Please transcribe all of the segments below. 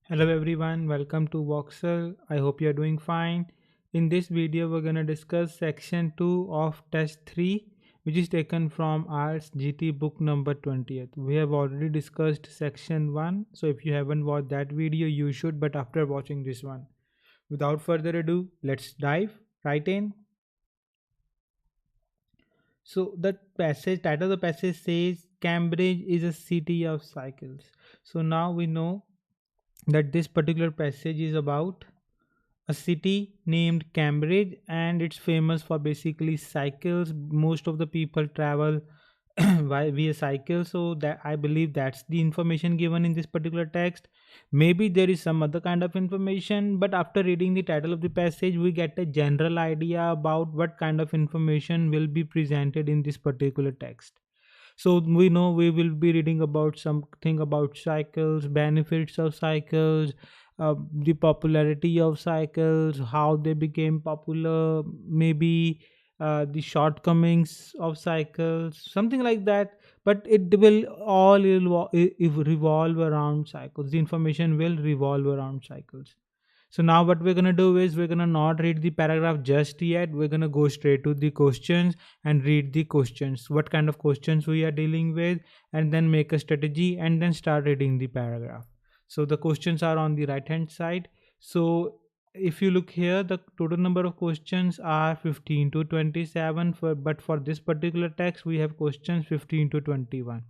Hello everyone, welcome to Voxcel. I hope you are doing fine. In this video, we're going to discuss section 2 of test 3, which is taken from IELTS GT book number 20th. We have already discussed section 1, so if you haven't watched that video, you should, but after watching this one. Without further ado, let's dive right in. So the title of the passage says Cambridge is a city of cycles. So now we know that this particular passage is about a city named Cambridge, and it's famous for basically cycles. Most of the people travel via cycle, so that I believe that's the information given in this particular text. Maybe there is some other kind of information, but after reading the title of the passage, we get a general idea about what kind of information will be presented in this particular text. So we know we will be reading about something about cycles, benefits of cycles, the popularity of cycles, how they became popular, maybe the shortcomings of cycles, something like that. But it will all revolve around cycles. The information will revolve around cycles. So now what we're gonna do is we're gonna not read the paragraph just yet. We're gonna go straight to the questions and read the questions. What kind of questions we are dealing with, and then make a strategy and then start reading the paragraph. So the questions are on the right hand side. So if you look here, the total number of questions are 15 to 27 but for this particular text we have questions 15 to 21.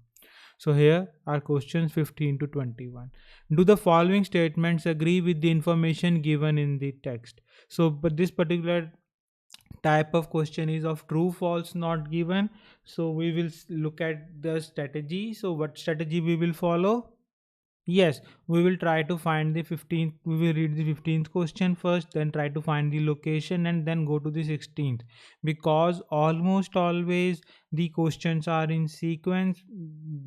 So here are questions 15 to 21. Do the following statements agree with the information given in the text? So, but this particular type of question is of true false not given. So we will look at the strategy. So what strategy we will follow? Yes, we will try to find the 15th. We will read the 15th question first, then try to find the location and then go to the 16th. Because almost always the questions are in sequence.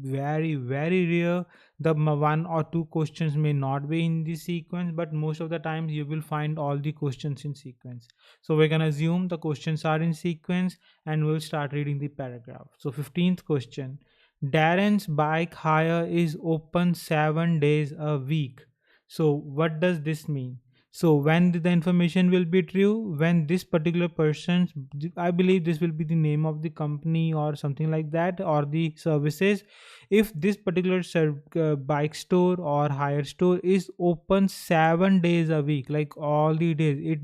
Very, very rare. The one or two questions may not be in the sequence, but most of the times you will find all the questions in sequence. So we're gonna assume the questions are in sequence and we'll start reading the paragraph. So 15th question. Darren's bike hire is open 7 days a week. So, what does this mean? So, when the information will be true, when this particular person's, I believe this will be the name of the company or something like that, or the services. If this particular bike store or hire store is open 7 days a week, like all the days,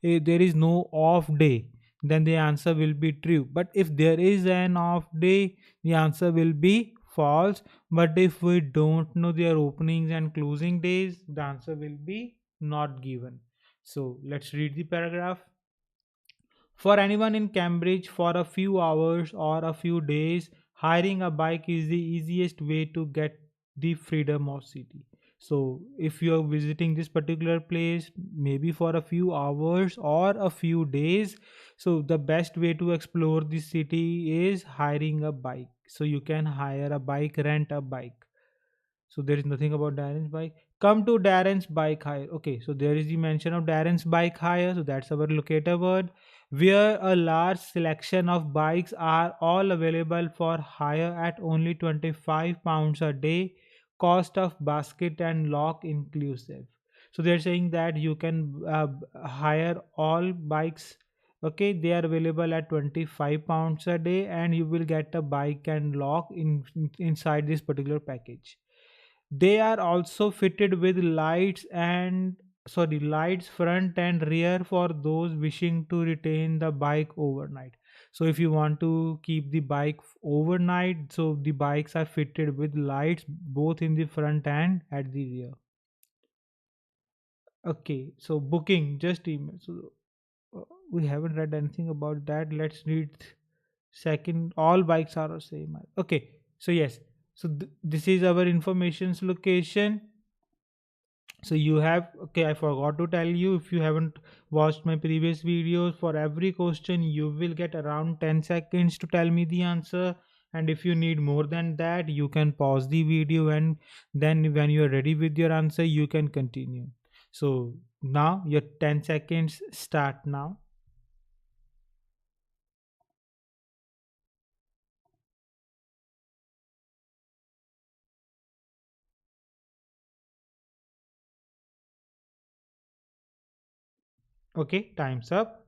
there is no off day, then the answer will be true. But if there is an off day, the answer will be false. But if we don't know their openings and closing days, the answer will be not given. So let's read the paragraph. For anyone in Cambridge, for a few hours or a few days, hiring a bike is the easiest way to get the freedom of city. So if you are visiting this particular place, maybe for a few hours or a few days, so the best way to explore the city is hiring a bike. So you can hire a bike, rent a bike. So there is nothing about Darren's bike. Come to Darren's bike hire. Okay, so there is the mention of Darren's bike hire. So that's our locator word. Where a large selection of bikes are all available for hire at only £25 a day, cost of basket and lock inclusive. So they're saying that you can hire all bikes. Okay, they are available at £25 a day, and you will get a bike and lock inside this particular package. They are also fitted with lights front and rear for those wishing to retain the bike overnight. So if you want to keep the bike overnight, so the bikes are fitted with lights both in the front and at the rear. Okay, so booking just email. So we haven't read anything about that. Let's read second. All bikes are the same. Okay, so yes, so this is our information's location. So you have, okay, I forgot to tell you, if you haven't watched my previous videos, for every question you will get around 10 seconds to tell me the answer. And if you need more than that, you can pause the video, and then when you are ready with your answer, you can continue. So now your 10 seconds start now. Okay, time's up.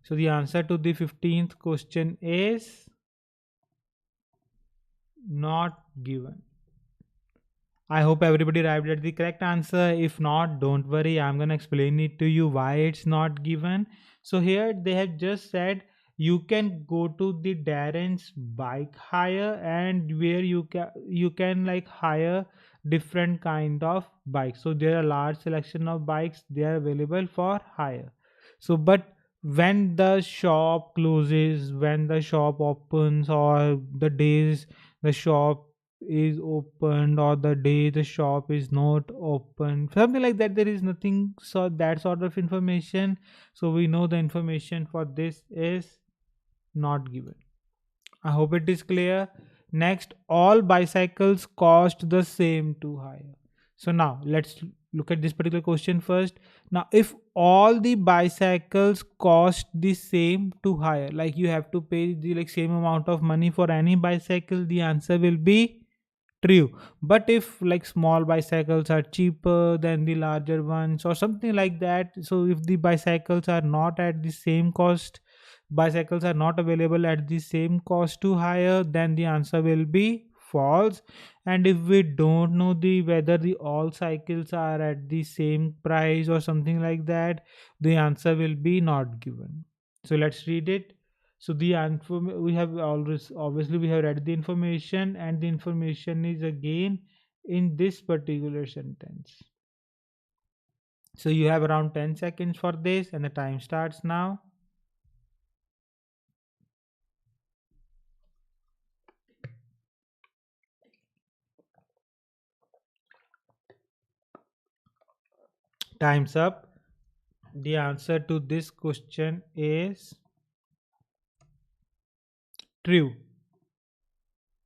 So the answer to the 15th question is not given. I hope everybody arrived at the correct answer. If not, don't worry. I'm gonna explain it to you why it's not given. So here they have just said you can go to the Darren's bike hire, and where you can like hire different kind of bikes. So there are large selection of bikes they are available for hire. So but when the shop closes, when the shop opens, or the days the shop is opened, or the day the shop is not open, something like that, there is nothing, so that sort of information. So we know the information for this is not given. I hope it is clear. Next, all bicycles cost the same to hire. So now let's look at this particular question first. Now, if all the bicycles cost the same to hire, like you have to pay the like same amount of money for any bicycle, the answer will be true. But if like small bicycles are cheaper than the larger ones or something like that, so if the bicycles are not at the same cost, bicycles are not available at the same cost to hire, then the answer will be false. And if we don't know the whether the all cycles are at the same price or something like that, the answer will be not given. So let's read it. So the we have always obviously we have read the information, and the information is again in this particular sentence. So you have around 10 seconds for this, and the time starts now. Time's up. The answer to this question is true.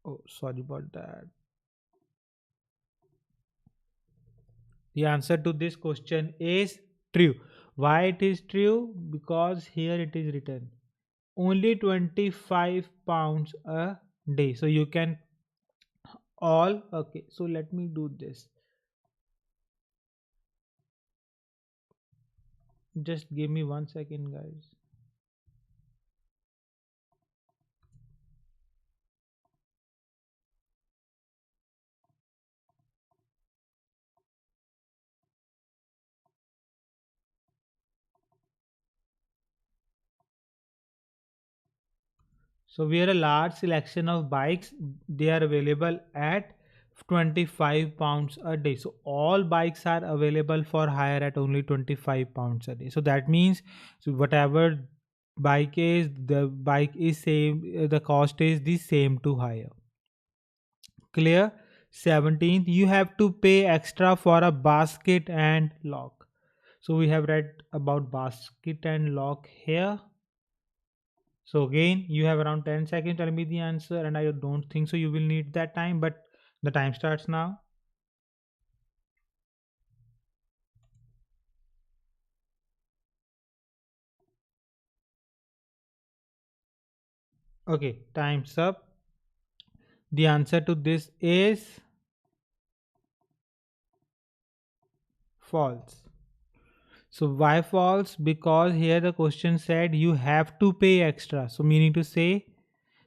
Oh, sorry about that. The answer to this question is true. Why it is true? Because here it is written only 25 pounds a day. So you can all okay. So let me do this. Just give me 1 second, guys. So we are a large selection of bikes. They are available at 25 pounds a day. So all bikes are available for hire at only 25 pounds a day. So that means so whatever bike is, the bike is same, the cost is the same to hire. Clear? 17th, you have to pay extra for a basket and lock. So we have read about basket and lock here. So again, you have around 10 seconds. Tell me the answer, and I don't think so. You will need that time, but the time starts now. Okay, time's up. The answer to this is false. So why false? Because here the question said you have to pay extra. So meaning to say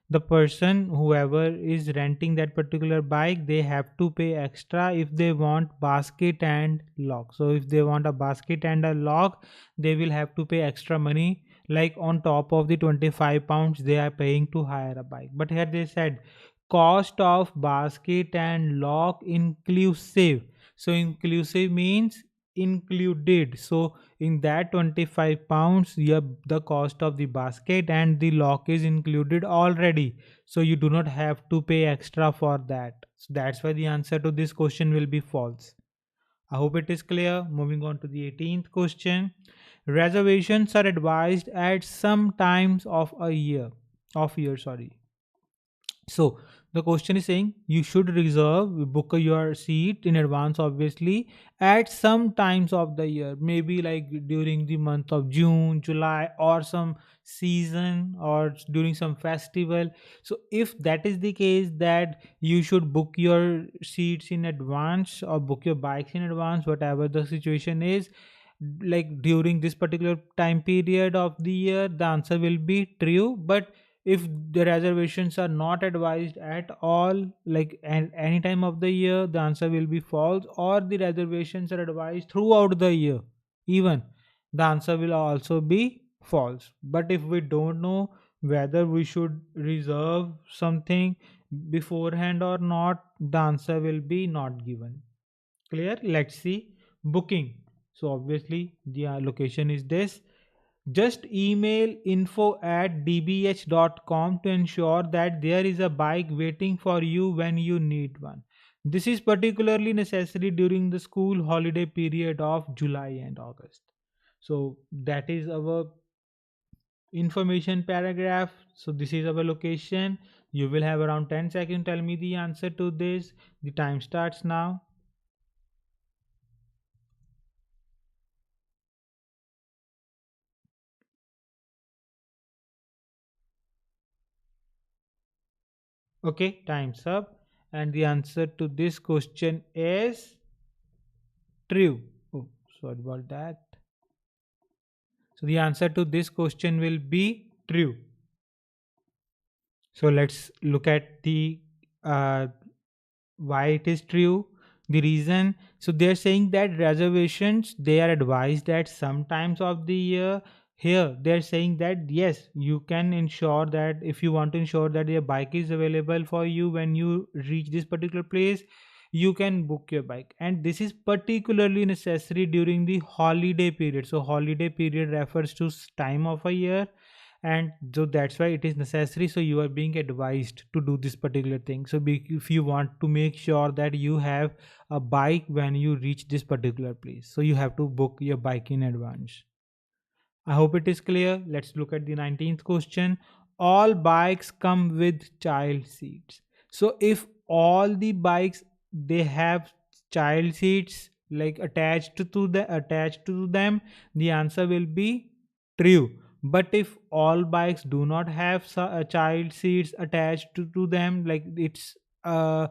the person whoever is renting that particular bike, they have to pay extra if they want basket and lock. So if they want a basket and a lock, they will have to pay extra money, like on top of the 25 pounds they are paying to hire a bike. But here they said cost of basket and lock inclusive. So inclusive means included. So in that 25 pounds, yeah, the cost of the basket and the lock is included already. So you do not have to pay extra for that. So that's why the answer to this question will be false. I hope it is clear. Moving on to the 18th question. Reservations are advised at some times of year, sorry. So the question is saying you should book your seat in advance, obviously, at some times of the year, maybe like during the month of June, July, or some season, or during some festival. So if that is the case, that you should book your seats in advance or book your bikes in advance, whatever the situation is, like during this particular time period of the year, the answer will be true. But if the reservations are not advised at all, like at any time of the year, the answer will be false. Or the reservations are advised throughout the year, even, the answer will also be false. But if we don't know whether we should reserve something beforehand or not, the answer will be not given. Clear? Let's see. Booking. So obviously the location is this. Just email info@dbh.com to ensure that there is a bike waiting for you when you need one. This is particularly necessary during the school holiday period of July and August. So that is our information paragraph. So this is our location. You will have around 10 seconds. Tell me the answer to this. The time starts now. Okay, time's up. And the answer to this question is true. Oh, sorry about that. So the answer to this question will be true. So let's look at the uh, why it is true. The reason, so they're saying that reservations they are advised at some times of the year. Here they're saying that yes, you can ensure that if you want to ensure that your bike is available for you when you reach this particular place, you can book your bike. And this is particularly necessary during the holiday period. So holiday period refers to time of a year, and so that's why it is necessary. So you are being advised to do this particular thing. So if you want to make sure that you have a bike when you reach this particular place, so you have to book your bike in advance. I hope it is clear. Let's look at the 19th question. All bikes come with child seats. So if all the bikes they have child seats like attached to them, the answer will be true. But if all bikes do not have child seats attached to them, like it's a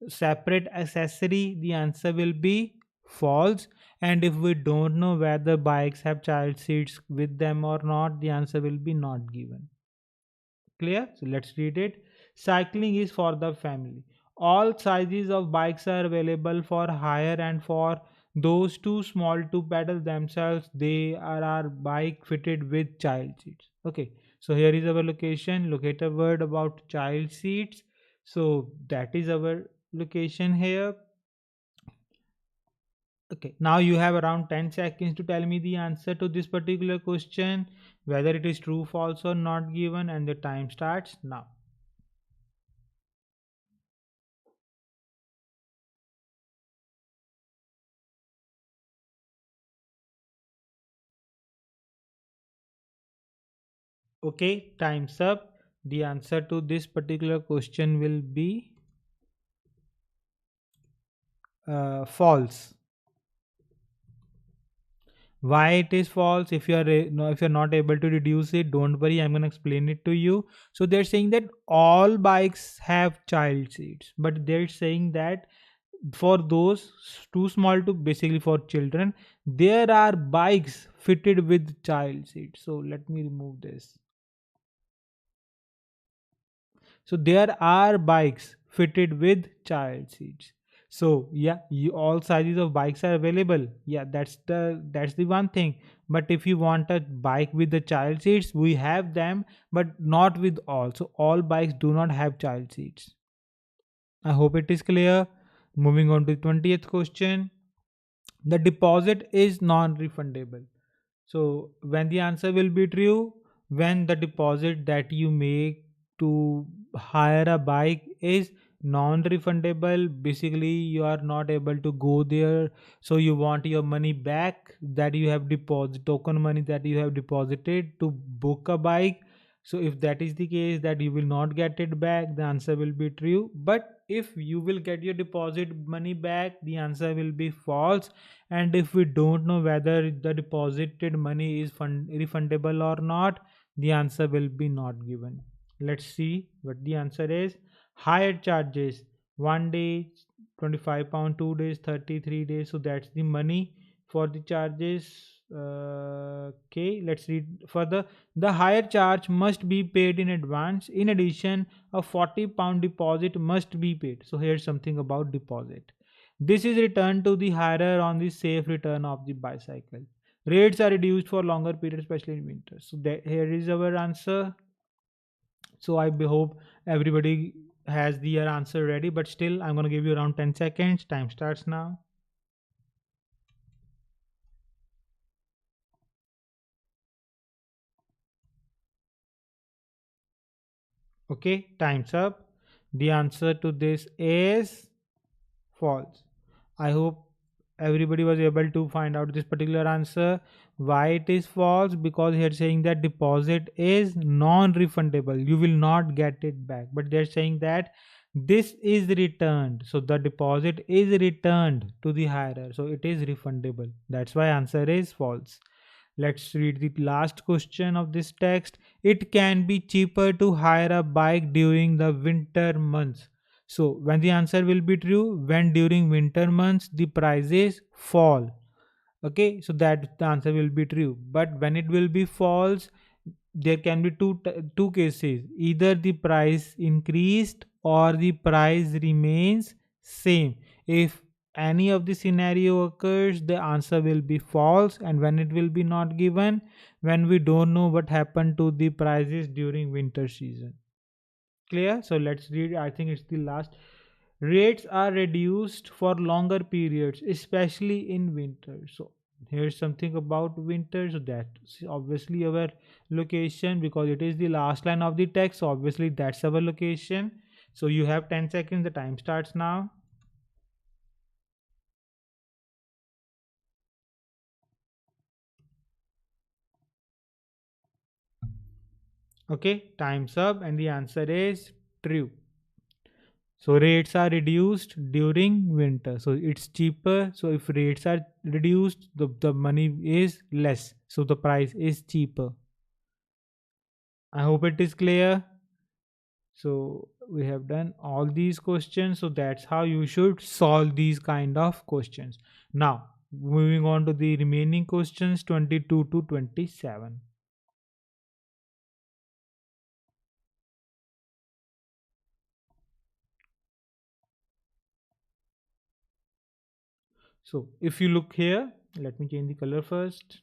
separate accessory, the answer will be false. And if we don't know whether bikes have child seats with them or not, the answer will be not given. Clear? So let's read it. Cycling is for the family. All sizes of bikes are available for hire, and for those too small to pedal themselves, they are our bike fitted with child seats. Okay. So here is our location. Locate a word about child seats. So that is our location here. Okay, now you have around 10 seconds to tell me the answer to this particular question, whether it is true, false, or not given, and the time starts now. Okay, time's up. The answer to this particular question will be false. Why it is false? If you are no, if you're not able to reduce it, don't worry, I'm going to explain it to you. So they're saying that all bikes have child seats, but they're saying that for those too small to basically for children, there are bikes fitted with child seats. So let me remove this. So there are bikes fitted with child seats. So yeah, all sizes of bikes are available. Yeah, that's the one thing. But if you want a bike with the child seats, we have them, but not with all. So all bikes do not have child seats. I hope it is clear. Moving on to the 20th question. The deposit is non-refundable. So when the answer will be true, when the deposit that you make to hire a bike is non-refundable, basically you are not able to go there. So you want your money back that you have deposited, token money that you have deposited to book a bike. So if that is the case, that you will not get it back, the answer will be true. But if you will get your deposit money back, the answer will be false. And if we don't know whether the deposited money is refundable or not, the answer will be not given. Let's see what the answer is. Higher charges, 1 day 25 pound, 2 days 33 days. So that's the money for the charges. Okay, let's read further. The higher charge must be paid in advance. In addition, a £40 deposit must be paid. So here's something about deposit. This is returned to the hirer on the safe return of the bicycle. Rates are reduced for longer periods, especially in winter. So here is our answer. So hope everybody has their answer ready, but still I'm going to give you around 10 seconds. Time starts now. Okay, time's up. The answer to this is false. I hope everybody was able to find out this particular answer. Why it is false? Because here saying that deposit is non-refundable. You will not get it back. But they're saying that this is returned. So the deposit is returned to the hirer. So it is refundable. That's why answer is false. Let's read the last question of this text. It can be cheaper to hire a bike during the winter months. So, when the answer will be true, when during winter months the prices fall. Okay, so that the answer will be true. But when it will be false, there can be two cases. Either the price increased or the price remains same. If any of the scenario occurs, the answer will be false. And when it will be not given, when we don't know what happened to the prices during winter season. Clear? So let's read. I think it's the last. Rates are reduced for longer periods, especially in winter. So here's something about winter. So that's obviously our location because it is the last line of the text. So obviously that's our location. So you have 10 seconds. The time starts now. Okay, time's up, and the answer is true. So rates are reduced during winter. So it's cheaper. So if rates are reduced, the money is less. So the price is cheaper. I hope it is clear. So we have done all these questions. So that's how you should solve these kind of questions. Now moving on to the remaining questions 22 to 27. So if you look here, let me change the color first.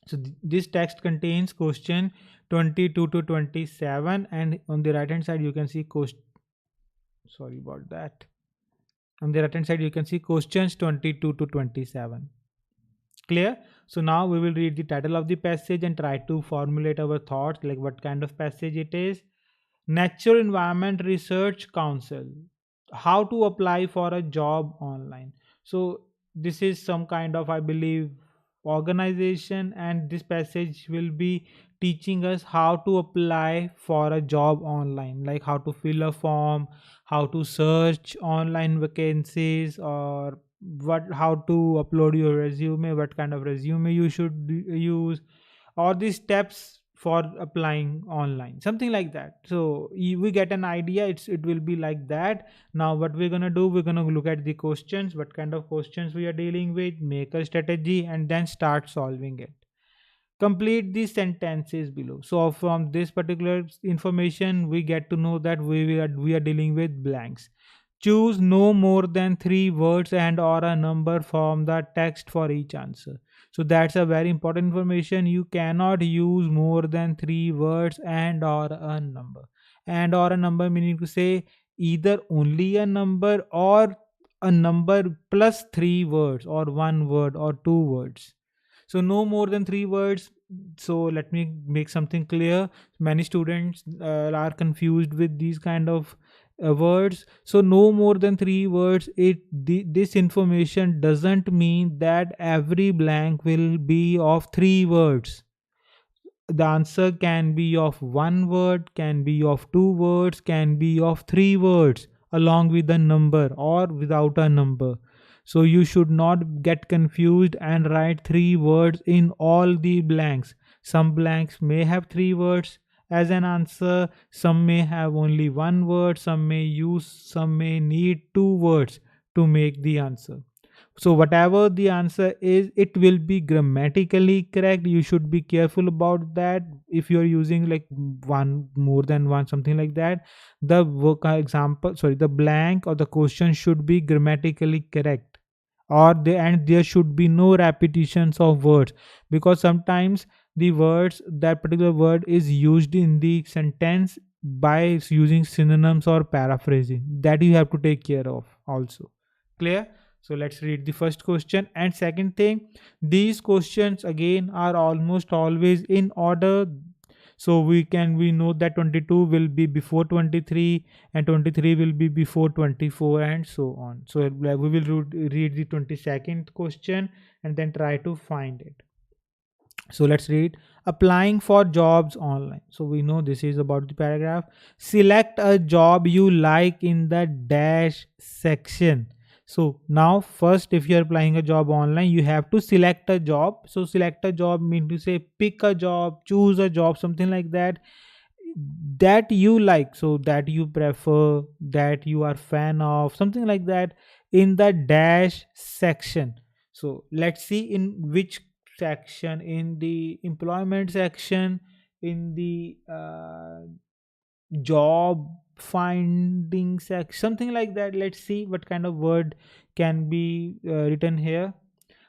So this text contains question 22 to 27, and on the right hand side you can see question. Sorry about that. On the right hand side you can see questions 22 to 27. Clear? So now we will read the title of the passage and try to formulate our thoughts, like what kind of passage it is. Natural Environment Research Council. How to apply for a job online. So this is some kind of, I believe, organization, and this passage will be teaching us how to apply for a job online, like how to fill a form, how to search online vacancies, or what how to upload your resume, what kind of resume you should use, or the steps for applying online, something like that. So we get an idea, it will be like that. Now what we're going to do, we're going to look at the questions, what kind of questions we are dealing with, make a strategy, and then start solving it. Complete the sentences below. So from this particular information we get to know that we are dealing with blanks. Choose no more than 3 words and or a number from the text for each answer. So that's a very important information. You cannot use more than 3 words and or a number. And or a number meaning to say either only a number or a number plus 3 words, or 1 word or 2 words. So no more than 3 words. So let me make something clear. Many students are confused with these kind of words. So no more than 3 words. This information doesn't mean that every blank will be of 3 words. The answer can be of 1 word, can be of 2 words, can be of 3 words, along with a number or without a number. So you should not get confused and write 3 words in all the blanks. Some blanks may have 3 words as an answer, some may have only 1 word, some may need 2 words to make the answer. So whatever the answer is, it will be grammatically correct. You should be careful about that. If you're using like one, more than one, something like that, the example, sorry, the blank or the question should be grammatically correct, or the and there should be no repetitions of words, because sometimes the words, that particular word is used in the sentence by using synonyms or paraphrasing, that you have to take care of also. Clear? So let's read the first question. And second thing, these questions again are almost always in order. So we know that 22 will be before 23, and 23 will be before 24, and so on. So we will read the 22nd question and then try to find it. So let's read. Applying for jobs online. So we know this is about the paragraph. Select a job you like in the dash section. So now first, if you're applying a job online, you have to select a job. So select a job mean to say pick a job, choose a job, something like that, that you like, so that you prefer, that you are fan of, something like that, in the dash section. So let's see in which section. In the employment section, in the job finding section, something like that. Let's see what kind of word can be written here.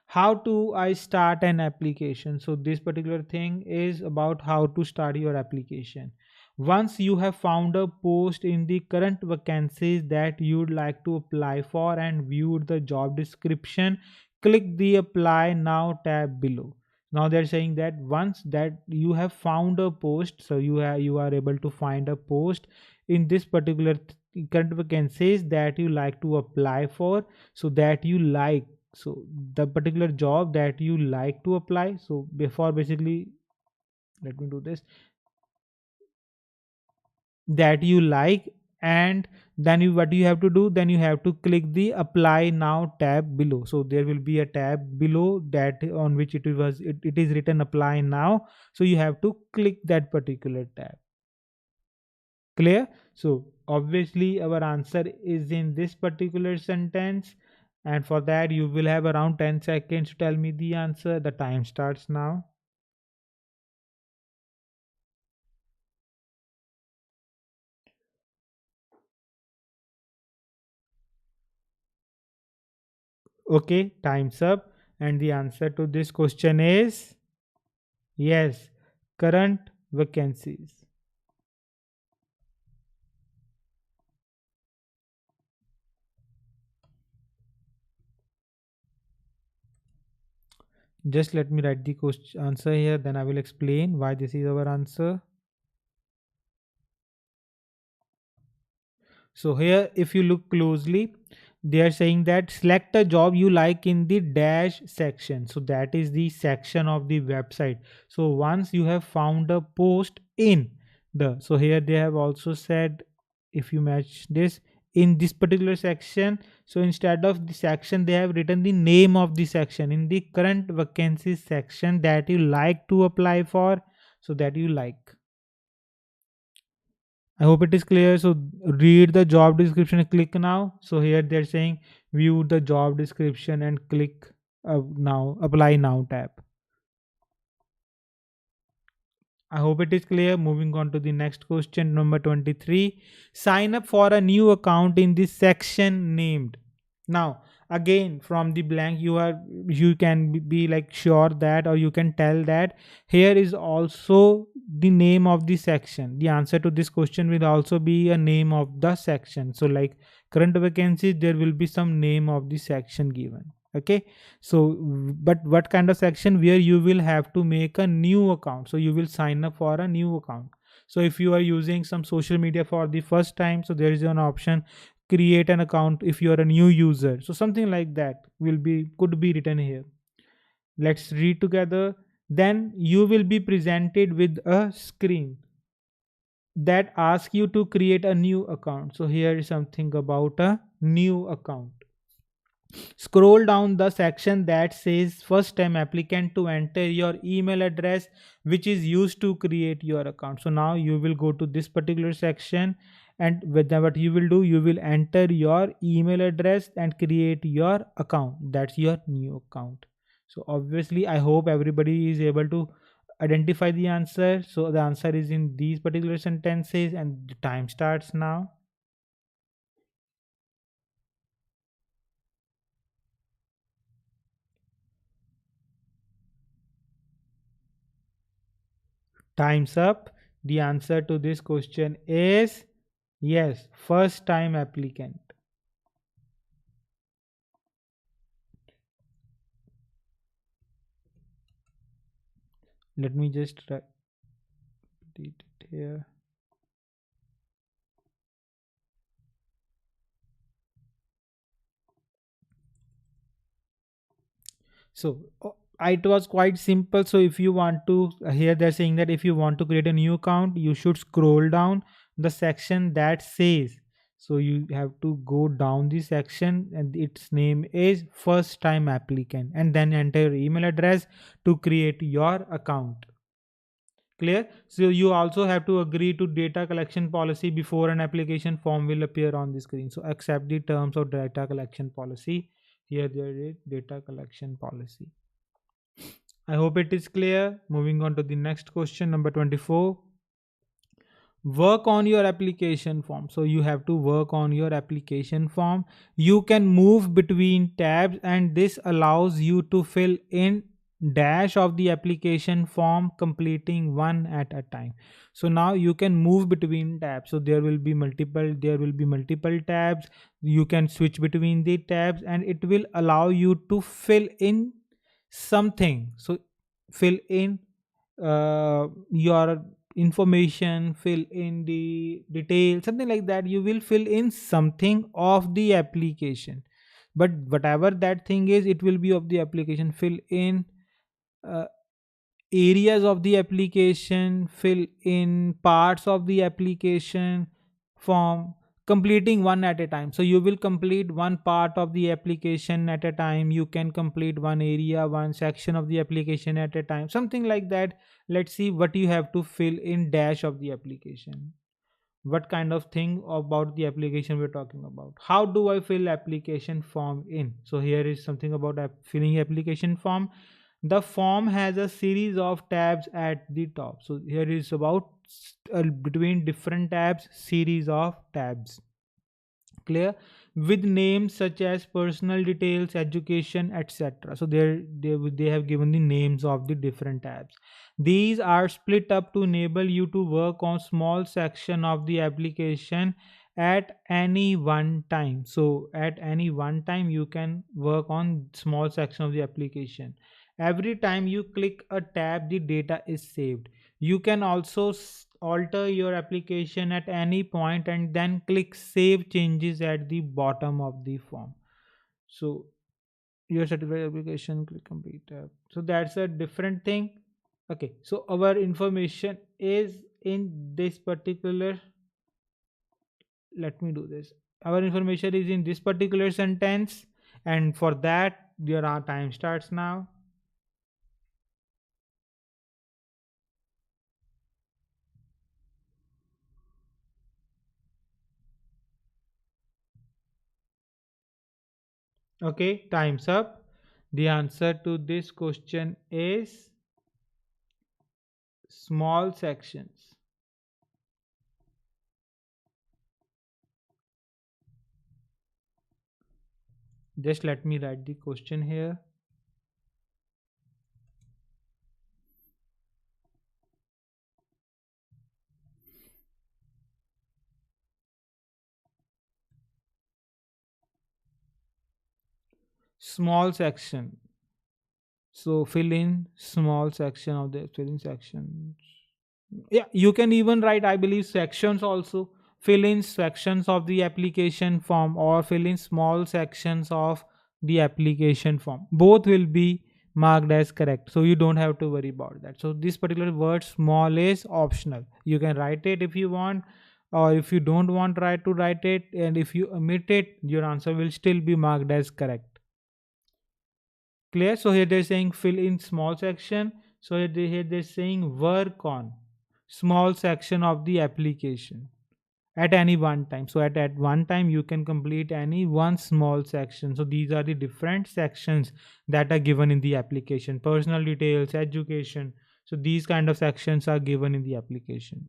How to I start an application? So this particular thing is about how to start your application. Once you have found a post in the current vacancies that you'd like to apply for and viewed the job description, click the apply now tab below. Now they're saying that once that you have found a post, so you are able to find a post in this particular current vacancies that you like to apply for, so that you like, so the particular job that you like to apply. So before, basically, let me do this, that you like, and then you, what you have to do, then you have to click the apply now tab below. So there will be a tab below that on which it is written apply now. So you have to click that particular tab. Clear? So obviously our answer is in this particular sentence, and for that you will have around 10 seconds to tell me the answer. The time starts now. Okay, time's up. And the answer to this question is yes, current vacancies. Just let me write the question answer here, then I will explain why this is our answer. So here, if you look closely, they are saying that select a job you like in the dash section. So that is the section of the website. So once you have found a post in the, so here they have also said, if you match this in this particular section, so instead of the section they have written the name of the section, in the current vacancies section that you like to apply for, so that you like. I hope it is clear. So read the job description and click now. So here they're saying view the job description and click now apply now tab. I hope it is clear. Moving on to the next question, number 23. Sign up for a new account in this section named. Now, again, from the blank, you can be like sure that, or you can tell that here is also the name of the section. The answer to this question will also be a name of the section. So, like current vacancies, there will be some name of the section given. Okay, so but what kind of section? Where you will have to make a new account, so you will sign up for a new account. So if you are using some social media for the first time, so there is an option create an account if you are a new user, so something like that will be, could be written here. Let's read together. Then you will be presented with a screen that asks you to create a new account. So here is something about a new account. Scroll down the section that says first time applicant to enter your email address which is used to create your account. So now you will go to this particular section, And with that, what you will do, you will enter your email address and create your account. That's your new account. So obviously I hope everybody is able to identify the answer. So the answer is in these particular sentences, and the time starts now. Time's up. The answer to this question is yes, first time applicant. Let me just write it here. So it was quite simple. So if you want to, here they're saying that if you want to create a new account, you should scroll down the section that says. So you have to go down the section, and its name is first time applicant, and then enter your email address to create your account. Clear? So you also have to agree to data collection policy before an application form will appear on the screen. So accept the terms of data collection policy. Here there is data collection policy. I hope it is clear. Moving on to the next question, number 24. Work on your application form. So you have to work on your application form. You can move between tabs, and this allows you to fill in dash of the application form, completing one at a time. So now you can move between tabs. So there will be multiple tabs. You can switch between the tabs, and it will allow you to fill in something. So fill in your information, fill in the detail, something like that. You will fill in something of the application, but whatever that thing is, it will be of the application. Fill in uh, areas of the application, fill in parts of the application form, completing one at a time. So you will complete one part of the application at a time. You can complete one area, one section of the application at a time, something like that. Let's see what you have to fill in dash of the application. What kind of thing about the application we're talking about? How do I fill application form in? So here is something about filling application form. The form has a series of tabs at the top. So here is about between different tabs, series of tabs. Clear? With names such as personal details, education, etc. So they have given the names of the different tabs. These are split up to enable you to work on small section of the application at any one time. So at any one time you can work on small section of the application. Every time you click a tab, the data is saved. You can also alter your application at any point, and then click save changes at the bottom of the form. So your certified application, click complete tab. So that's a different thing. Okay, so our information is in this particular, let me do this. Our information is in this particular sentence, and for that your time starts now. Okay, time's up. The answer to this question is small sections. Just let me write the question here. Small section. So fill in small section of the filling section. Yeah, you can even write, I believe, sections also. Fill in sections of the application form, or fill in small sections of the application form. Both will be marked as correct. So you don't have to worry about that. So this particular word small is optional. You can write it if you want, or if you don't want to write it, and if you omit it, your answer will still be marked as correct. Clear? So here they're saying fill in small section. So here they're saying work on small section of the application. at any one time. So at one time you can complete any one small section. So these are the different sections that are given in the application: personal details, education. So these kind of sections are given in the application.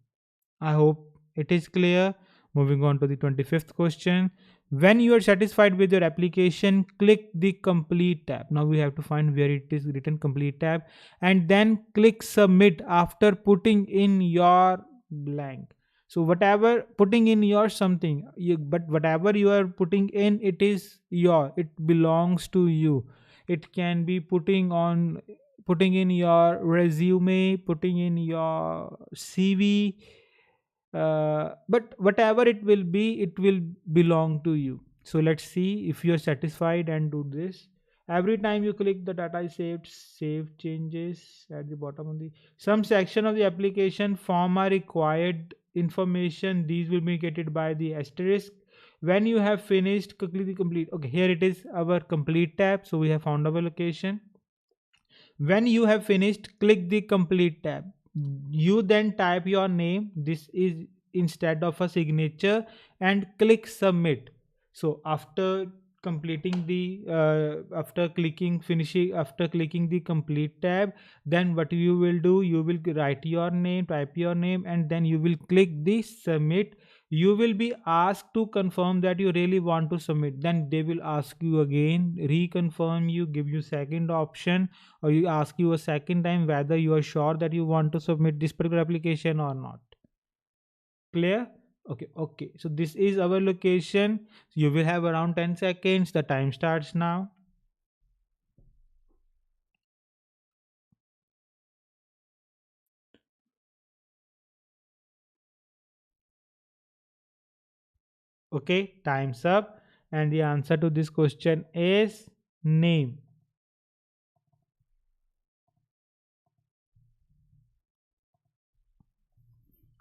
I hope it is clear. Moving on to the 25th question. When you are satisfied with your application, click the complete tab. Now we have to find where it is written complete tab, and then click submit after putting in your blank. So whatever putting in your something, but whatever you are putting in, it is your, it belongs to you. It can be putting in your resume, putting in your CV, but whatever it will be, it will belong to you. So let's see if you're satisfied and do this. Every time you click the data is saved, save changes at the bottom of the some section of the application form are required information. These will be gated by the asterisk. When you have finished, quickly the complete. Okay, here it is our complete tab. So we have found our location. When you have finished, click the complete tab. You then type your name. This is instead of a signature, and click submit. So completing the after clicking finishing after clicking the complete tab, then what you will do, you will write your name, type your name, and then you will click the submit. You will be asked to confirm that you really want to submit. Then they will ask you again, reconfirm you, give you second option, or you ask you a second time whether you are sure that you want to submit this particular application or not. Clear? Okay, so this is our location. You will have around 10 seconds. The time starts now. Okay, time's up. And the answer to this question is name.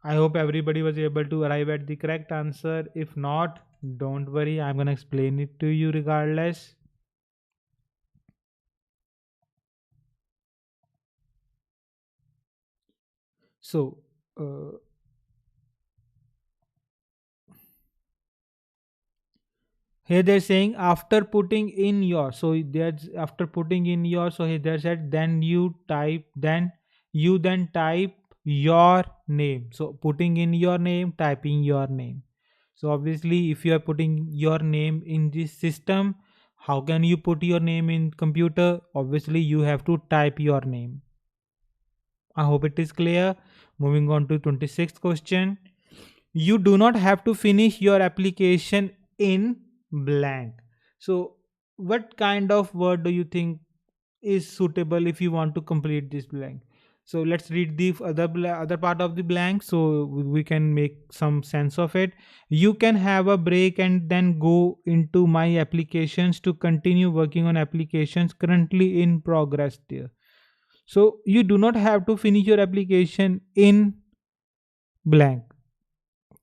I hope everybody was able to arrive at the correct answer. If not, don't worry, I'm going to explain it to you regardless. So, uh, here they're saying after putting in your, so there's after putting in your, so here they said then type your name. So putting in your name, typing your name. So obviously if you are putting your name in this system, how can you put your name in computer? Obviously you have to type your name. I hope it is clear. Moving on to 26th question. You do not have to finish your application in blank. So what kind of word do you think is suitable if you want to complete this blank? So let's read the other part of the blank so we can make some sense of it. You can have a break and then go into my applications to continue working on applications currently in progress there. So you do not have to finish your application in blank.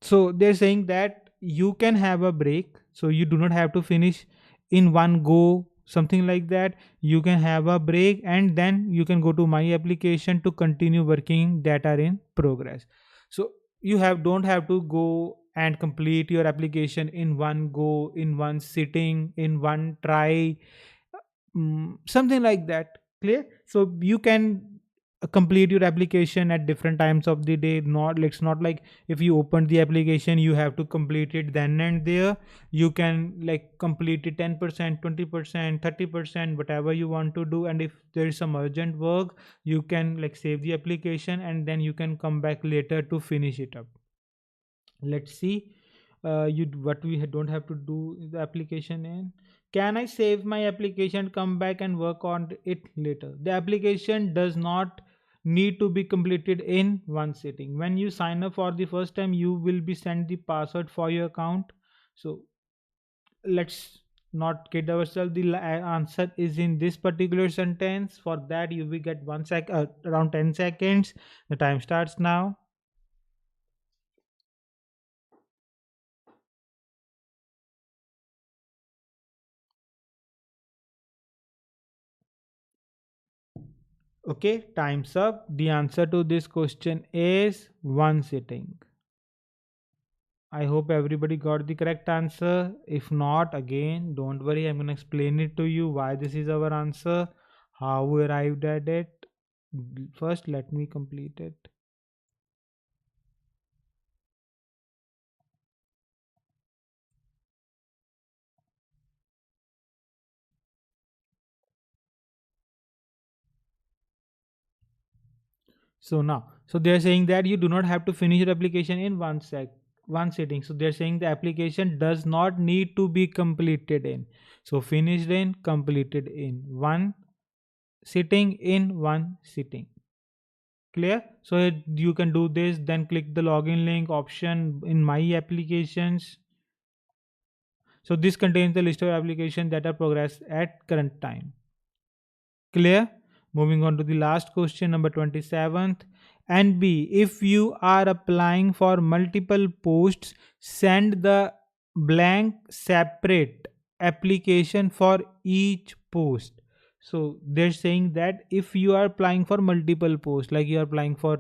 So they're saying that you can have a break, so you do not have to finish in one go, something like that. You can have a break and then you can go to my application to continue working that are in progress. So you have don't have to go and complete your application in one go, in one sitting, in one try, something like that. Clear? So you can complete your application at different times of the day. Not like, it's not like if you open the application you have to complete it then and there. You can like complete it 10%, 20%, 30%, whatever you want to do. And if there is some urgent work, you can like save the application and then you can come back later to finish it up. Let's see. You what we don't have to do the application in. Can I save my application, come back and work on it later? The application does not need to be completed in one sitting. When you sign up for the first time, you will be sent the password for your account. So let's not kid ourselves. The answer is in this particular sentence. For that you will get around 10 seconds. The time starts now. Okay, time's up. The answer to this question is one sitting. I hope everybody got the correct answer. If not, again, don't worry. I'm going to explain it to you why this is our answer, how we arrived at it. First, let me complete it. So they're saying that you do not have to finish your application in one sitting. So they're saying the application does not need to be completed in. So finished in, completed in one sitting, in one sitting. Clear? So you can do this, then click the login link option in my applications. So this contains the list of applications that are progress at current time. Clear? Moving on to the last question, number 27th. And B, if you are applying for multiple posts, send the blank separate application for each post. So they're saying that if you are applying for multiple posts, like you are applying for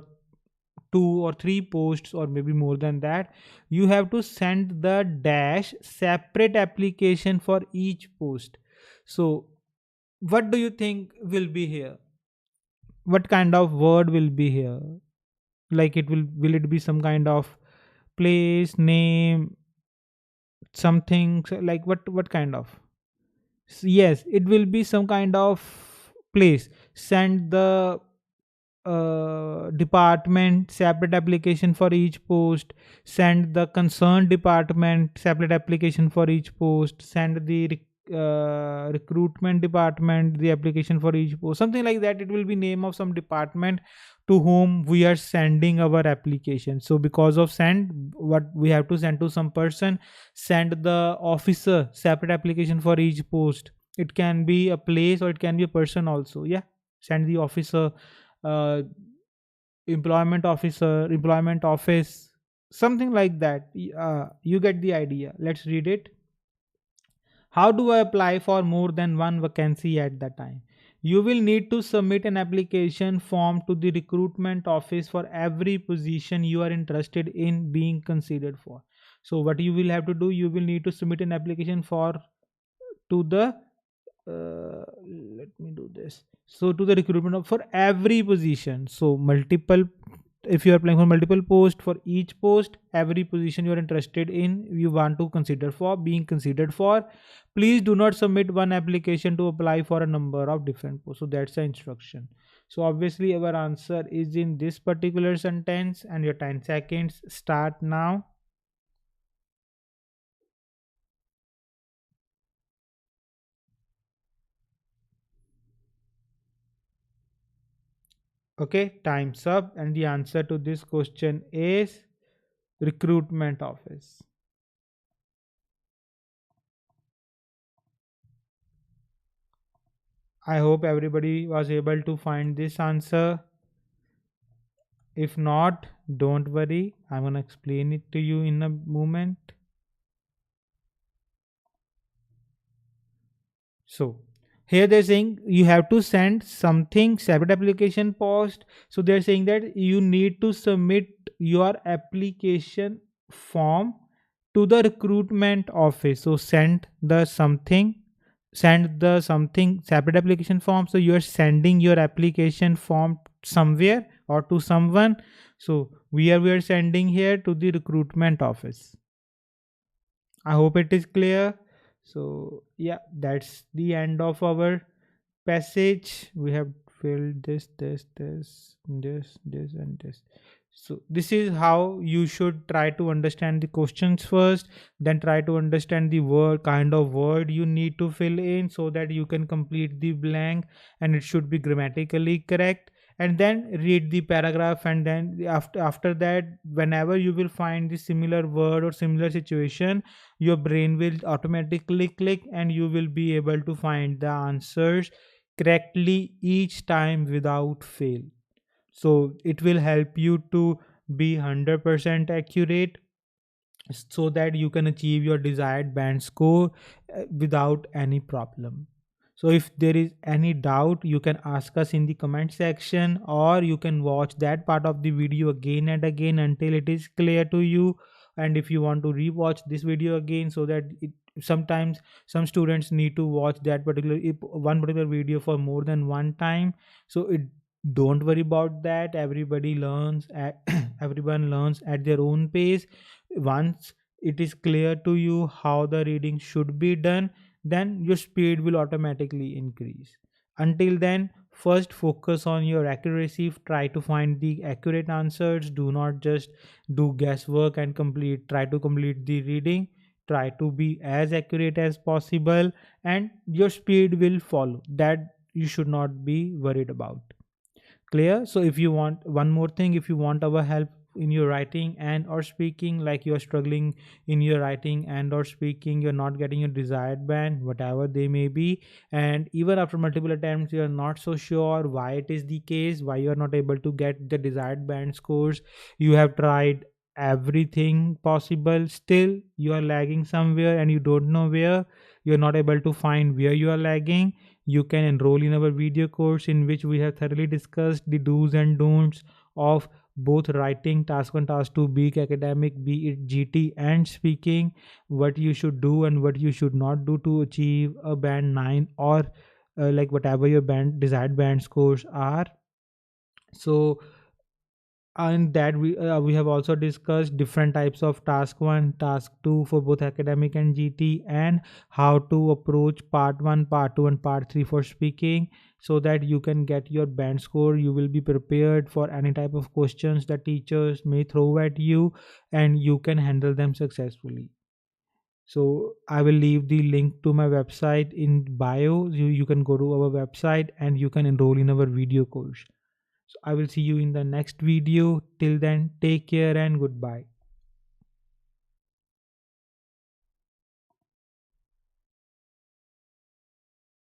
two or three posts or maybe more than that, you have to send the dash separate application for each post. So what do you think will be here? What kind of word will be here? Like will it be some kind of place name, something like what kind of? Yes, it will be some kind of place. Send the department separate application for each post. Send the concerned department separate application for each post. Send the recruitment department the application for each post, something like that. It will be name of some department to whom we are sending our application. So because of send, what we have to send to some person, send the officer separate application for each post. It can be a place or it can be a person also. Yeah, send the officer, uh, employment officer, employment office, something like that. You get the idea. Let's read it. How do I apply for more than one vacancy at the time? You will need to submit an application form to the recruitment office for every position you are interested in being considered for. So what you will have to do, you will need to submit an application for to the let me do this. So to the recruitment for every position. So multiple, if you are applying for multiple posts, for each post, every position you are interested in, you want to consider for being considered for, please do not submit one application to apply for a number of different posts. So that's the instruction. So obviously our answer is in this particular sentence, and your 10 seconds start now. Okay, time's up, and the answer to this question is recruitment office. I hope everybody was able to find this answer. If not, don't worry, I'm gonna explain it to you in a moment. So here they're saying you have to send something separate application post. So they're saying that you need to submit your application form to the recruitment office. So send the something separate application form. So you are sending your application form somewhere or to someone. So we are sending here to the recruitment office. I hope it is clear. So yeah, that's the end of our passage. We have filled this, and this. So this is how you should try to understand the questions first, then try to understand the word kind of word you need to fill in so that you can complete the blank, and it should be grammatically correct. And then read the paragraph, and then after that, whenever you will find the similar word or similar situation, your brain will automatically click and you will be able to find the answers correctly each time without fail. So it will help you to be 100% accurate so that you can achieve your desired band score without any problem. So if there is any doubt, you can ask us in the comment section, or you can watch that part of the video again and again until it is clear to you, and if you want to rewatch this video again, so that sometimes some students need to watch that particular one particular video for more than one time. So it don't worry about that. Everybody learns at everyone learns at their own pace. Once it is clear to you how the reading should be done, then your speed will automatically increase. Until then, first focus on your accuracy. Try to find the accurate answers. Do not just do guesswork and try to complete the reading. Try to be as accurate as possible, and your speed will follow. That you should not be worried about. Clear? So if you want one more thing, if you want our help in your writing and or speaking, like you're struggling in your writing and or speaking, you're not getting your desired band, whatever they may be, and even after multiple attempts you're not so sure why it is the case, why you're not able to get the desired band scores, you have tried everything possible, still you are lagging somewhere and you don't know where, you're not able to find where you are lagging, you can enroll in our video course in which we have thoroughly discussed the do's and don'ts of both writing, task 1, task 2, be it academic, be it GT and speaking, what you should do and what you should not do to achieve a band 9 or like whatever your band desired band scores are. So and that we have also discussed different types of task 1, task 2 for both academic and GT, and how to approach part 1, part 2 and part 3 for speaking, so that you can get your band score. You will be prepared for any type of questions that teachers may throw at you, and you can handle them successfully. So I will leave the link to my website in bio. You can go to our website and you can enroll in our video course. So I will see you in the next video. Till then, take care and goodbye.